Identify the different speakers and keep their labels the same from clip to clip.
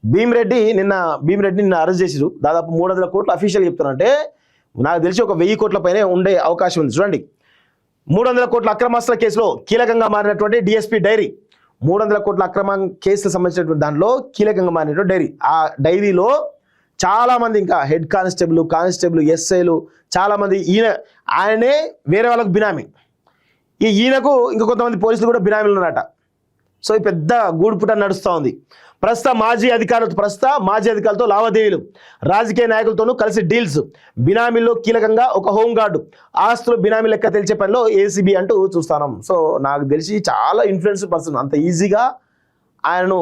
Speaker 1: భీమిరెడ్డి నిన్న అరెస్ట్ చేసిరు. దాదాపు 300 కోట్లు అఫీషియల్ చెప్తారంటే నాకు తెలిసి ఒక 1000 కోట్ల పైనే ఉండే అవకాశం ఉంది. చూడండి, 300 కోట్ల అక్రమాస్తుల కేసులో కీలకంగా మారినటువంటి డిఎస్పీ డైరీ, 300 కోట్ల అక్రమ కేసులకు సంబంధించినటువంటి దాంట్లో కీలకంగా మారినటువంటి డైరీ. ఆ డైరీలో చాలా మంది ఇంకా హెడ్ కానిస్టేబుల్ ఎస్ఐలు చాలా మంది, ఆయనే వేరే వాళ్ళకు బినామీ, ఈయనకు ఇంకా కొంతమంది పోలీసులు కూడా బినామీలు ఉన్నారట. సో ఈ పెద్ద గూడుపుట నడుస్తూ ఉంది. ప్రస్తుత మాజీ అధికారులతో లావాదేవీలు, రాజకీయ నాయకులతోనూ కలిసి డీల్స్, బినామీల్లో కీలకంగా ఒక హోంగార్డు, ఆస్తులు బినామీ లెక్క తెలిసే పనిలో ఏసీబీ అంటూ చూస్తున్నాం. సో నాకు తెలిసి చాలా ఇన్ఫ్లుయెన్స్ పర్సన్, అంత ఈజీగా ఆయనను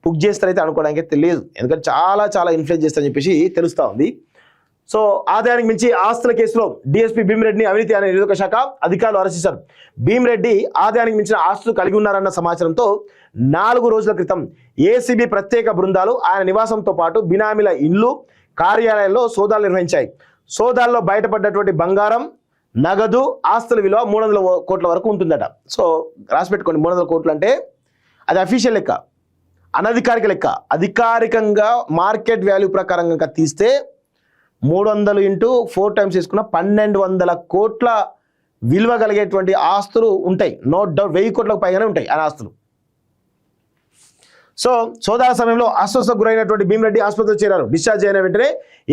Speaker 1: బుక్ చేస్తారైతే అనుకోవడానికి తెలియదు. ఎందుకంటే చాలా ఇన్ఫ్లుయెన్స్ చేస్తారని చెప్పేసి తెలుస్తూ ఉంది. సో ఆదాయానికి మించి ఆస్తుల కేసులో డిఎస్పీ భీమిరెడ్డిని అవినీతి అనే నిరోధక శాఖ అధికారులు అరెస్ట్ చేశారు. భీమిరెడ్డి ఆదాయానికి మించిన ఆస్తులు కలిగి ఉన్నారన్న సమాచారంతో 4 రోజుల క్రితం ఏసీబీ ప్రత్యేక బృందాలు ఆయన నివాసంతో పాటు బినామీల ఇల్లు, కార్యాలయాల్లో సోదాలు నిర్వహించాయి. సోదాల్లో బయటపడ్డటువంటి బంగారం, నగదు, ఆస్తుల విలువ 300 కోట్ల వరకు ఉంటుందట. సో రాసిపెట్టుకోండి, 300 కోట్లు అంటే అది అఫీషియల్ లెక్క, అనధికారిక లెక్క. అధికారికంగా మార్కెట్ వాల్యూ ప్రకారం కనుక తీస్తే 300 ఇంటూ 4 టైమ్స్ తీసుకున్న 1200 కోట్ల విలువ కలిగేటువంటి ఆస్తులు ఉంటాయి. నో డౌట్ 1000 కోట్లకు పైగానే ఉంటాయి ఆ ఆస్తులు. సో సోదాల సమయంలో అస్వస్థకు గురైనటువంటి భీమిరెడ్డి ఆసుపత్రిలో చేరారు. డిశ్చార్జ్ అయిన వెంటనే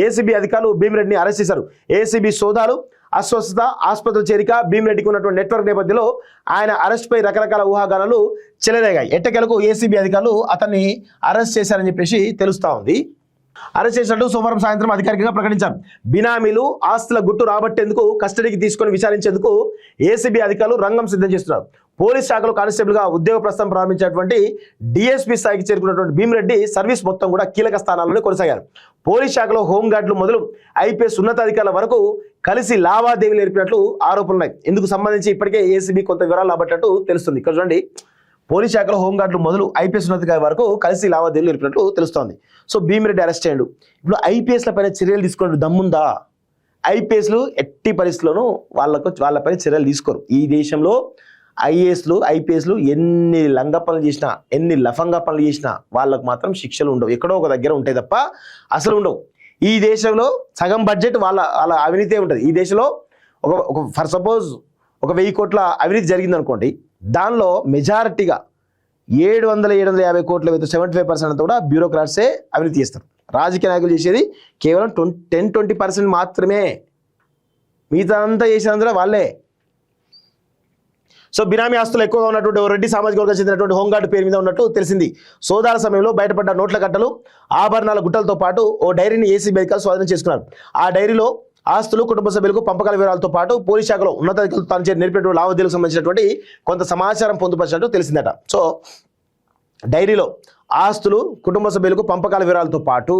Speaker 1: ఏసీబీ అధికారులు భీమిరెడ్డిని అరెస్ట్ చేశారు. ఏసీబీ సోదాలు, అస్వస్థత, ఆసుపత్రి చేరిక, భీమిరెడ్డికి ఉన్నటువంటి నెట్వర్క్ నేపథ్యంలో ఆయన అరెస్ట్పై రకరకాల ఊహాగానాలు చెలరేగాయి. ఎట్టకేలకు ఏసీబీ అధికారులు అతన్ని అరెస్ట్ చేశారని చెప్పేసి తెలుస్తూ ఉంది. అరెస్ట్ చేసినట్టు సోమవారం సాయంత్రం అధికారికంగా ప్రకటించారు. బినామీలు, ఆస్తుల గుట్టు రాబట్టేందుకు కస్టడీకి తీసుకొని విచారించేందుకు ఏసీబీ అధికారులు రంగం సిద్ధం చేస్తున్నారు. పోలీస్ శాఖలో కానిస్టేబుల్గా ఉద్యోగ ప్రస్తుతం ప్రారంభించినటువంటి డిఎస్పీ స్థాయికి చేరుకున్నటువంటి భీమిరెడ్డి సర్వీస్ మొత్తం కూడా కీలక స్థానాల్లోనే కొనసాగారు. పోలీస్ శాఖలో హోంగార్డులు మొదలు ఐపీఎస్ ఉన్నతాధికారుల వరకు కలిసి లావాదేవీలు జరిపినట్లు ఆరోపణలు ఉన్నాయి. ఇందుకు సంబంధించి ఇప్పటికే ఏసీబీ కొంత వివరాలు రాబట్టినట్టు తెలుస్తుంది. ఇక్కడ చూడండి, పోలీస్ శాఖలో హోంగార్డులు మొదలు ఐపీఎస్ ఉన్నతాధికారి వరకు కలిసి లావాదేవీలు జరిపినట్లు తెలుస్తోంది. సో భీమిరెడ్డి అరెస్ట్ అయ్యాడు. ఇప్పుడు ఐపీఎస్ల పైన చర్యలు తీసుకునే దమ్ముందా? ఐపీఎస్లు ఎట్టి పరిస్థితుల్లోనూ వాళ్ళపైన చర్యలు తీసుకోరు. ఈ దేశంలో ఐఏఎస్లు, ఐపీఎస్లు ఎన్ని లంగ పనులు చేసినా, ఎన్ని లఫంగా పనులు చేసినా వాళ్ళకు మాత్రం శిక్షలు ఉండవు. ఎక్కడో ఒక దగ్గర ఉంటాయి తప్ప అసలు ఉండవు. ఈ దేశంలో సగం బడ్జెట్ వాళ్ళ అవినీతే ఉంటుంది. ఈ దేశంలో ఒక ఫర్ సపోజ్ ఒక 1000 కోట్ల అవినీతి జరిగింది అనుకోండి, దానిలో మెజారిటీగా 750 కోట్ల 75% అంతా కూడా బ్యూరోక్రాట్సే అవినీతి చేస్తారు. రాజకీయ నాయకులు చేసేది కేవలం 10-20% మాత్రమే, మిగతా అంతా చేసేందులో వాళ్ళే. సో బినామీ ఆస్తులు ఎక్కువగా ఉన్నటువంటి రెడ్డి సామాజిక వర్గానికి చెందినటువంటి హోంగార్డు పేరు మీద ఉన్నట్టు తెలిసింది. సోదాల సమయంలో బయటపడ్డ నోట్ల కట్టలు, ఆభరణాల గుట్టలతో పాటు ఓ డైరీని ఏసీబీ అధికారులు స్వాధీనం చేసుకున్నారు. ఆ డైరీలో ఆస్తులు, కుటుంబ సభ్యులకు పంపకాల వివరాలతో పాటు పోలీస్ శాఖలో ఉన్నతాధికారులు తాను నేర్పినటువంటి లావాదేవీలకు సంబంధించినటువంటి కొంత సమాచారం పొందుపరిచినట్టు తెలిసిందట. సో డైరీలో ఆస్తులు, కుటుంబ సభ్యులకు పంపకాల వివరాలతో పాటు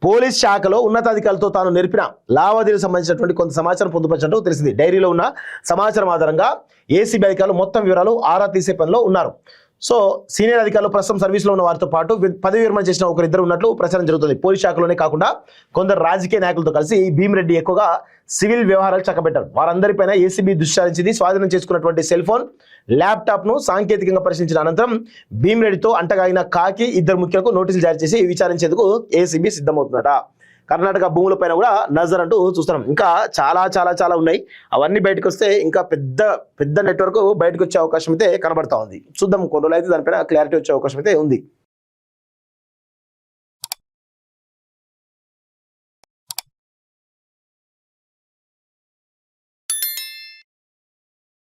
Speaker 1: పోలీస్ శాఖలో ఉన్నతాధికారులతో తాను నేర్పిన లావాదేవీలకు సంబంధించినటువంటి కొంత సమాచారం పొందుపరిచినట్టు తెలిసింది. డైరీలో ఉన్న సమాచారం ఆధారంగా ఏసీబీ అధికారులు మొత్తం వివరాలు ఆరా తీసే పనిలో ఉన్నారు. సో సీనియర్ అధికారులు ప్రస్తుతం సర్వీస్లో ఉన్న వారితో పాటు పదవి విరమణ చేసిన ఒకరిద్దరు ఉన్నట్లు ప్రచారం జరుగుతుంది. పోలీస్ శాఖలోనే కాకుండా కొందరు రాజకీయ నాయకులతో కలిసి భీమిరెడ్డి ఎక్కువగా సివిల్ వ్యవహారాలు చక్కబెట్టారు. వారందరిపైన ఏసీబీ దృష్టి సారించింది. స్వాధీనం చేసుకున్నటువంటి సెల్ ఫోన్, ల్యాప్టాప్ను సాంకేతికంగా పరిశీలించిన అనంతరం భీమిరెడ్డితో అంటగాగిన కాకి ఇద్దరు ముఖ్యులకు నోటీసులు జారీ చేసి విచారించేందుకు ఏసీబీ సిద్ధమవుతుందట. కర్ణాటక భూములపైన కూడా నజర్ అంటూ చూస్తున్నాం. ఇంకా చాలా ఉన్నాయి. అవన్నీ బయటకు వస్తే ఇంకా పెద్ద నెట్వర్క్ బయటకు వచ్చే అవకాశం అయితే కనబడతా ఉంది. చూద్దాం, కొన్ని రోజులు అయితే దానిపైన క్లారిటీ వచ్చే అవకాశం అయితే ఉంది.